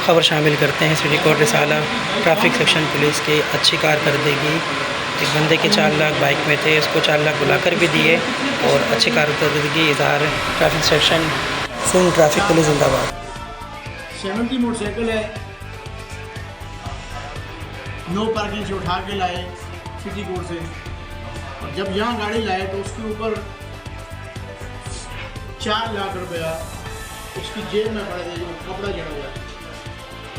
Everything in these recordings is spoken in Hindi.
खबर शामिल करते हैं। सिटी कोर्ट रिसाला ट्रैफिक सेक्शन पुलिस की अच्छी कारकर्दगी। एक बंदे के 4 लाख बाइक में थे, उसको 4 लाख बुलाकर भी दिए और अच्छी कारकर्दगी इज़हार ट्रैफिक सेक्शन सुन ट्रैफिक पुलिस जिंदाबाद। 70 मोटरसाइकिल है, नो पार्किंग से उठा के लाए सिटी कोर्ट से, और जब यहाँ गाड़ी लाए तो उसके ऊपर 4 लाख रुपया उसकी जेब में पड़ा था, जो कपड़ा जड़ा हुआ है।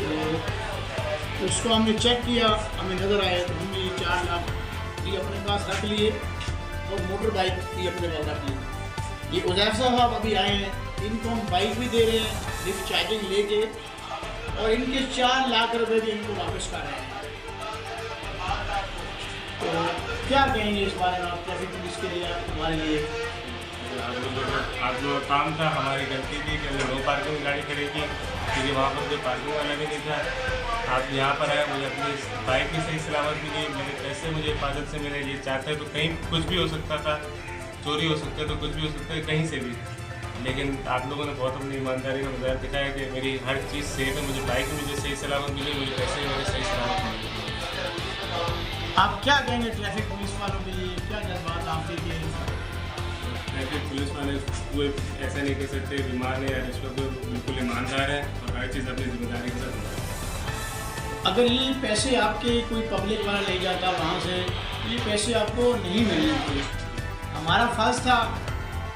तो उसको हमने चेक किया, हमें नज़र आया तो हमने ये 4 लाख भी अपने पास रख लिए और मोटर बाइक भी अपने पास रख लिए। ये उज़ैफ साहब अभी आए हैं, इनको हम बाइक भी दे रहे हैं लिफ्ट चार्जिंग लेके, और इनके 4 लाख रुपए भी इनको वापस कर रहे हैं। तो क्या कहेंगे इस बारे में आप ट्रैफिक पुलिस के लिए, हमारे लिए? आप लोग काम था, हमारी गलती थी कि हमने नो पार्किंग में गाड़ी खड़ी की, क्योंकि वहाँ पर कोई पार्किंग वाला भी नहीं था। आप यहाँ पर आए, मुझे अपनी बाइक भी सही सलामत मिली, मेरे पैसे मुझे हिफाजत से मिले। ये चाहते तो कहीं कुछ भी हो सकता था, चोरी हो सकता है तो कुछ भी हो सकता है, कहीं से भी। लेकिन आप लोगों ने बहुत अपनी ईमानदारी का मुजाहिरा दिखाया कि मेरी हर चीज़ सेफ है, मुझे बाइक मुझे सही सलामत मिली, मुझे पैसे मेरे सही सलामत मिले। आप क्या कहेंगे ट्रैफिक पुलिस वालों के लिए, क्या जज्बात आपके लिए? ट्रैफिक पुलिस वाले कोई ऐसा नहीं कह सकते बीमार है या रिश्वत बिल्कुल ईमानदार है और हर चीज़ अपनी जिम्मेदारी के साथ। अगर ये पैसे आपके कोई पब्लिक वाला ले जाता वहाँ से, ये पैसे आपको नहीं मिलने थे। हमारा फ़र्ज़ था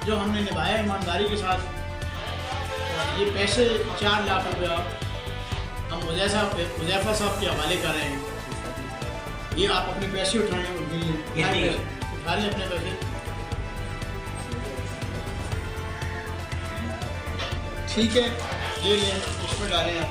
जो हमने निभाया ईमानदारी के साथ, और ये पैसे 4 लाख रुपया हम हुज़ैफा साहब के हवाले कर रहे हैं। ये आप अपने पैसे उठा लें, उठा लें अपने पैसे, ठीक है, ले लें, इसमें डालें आप।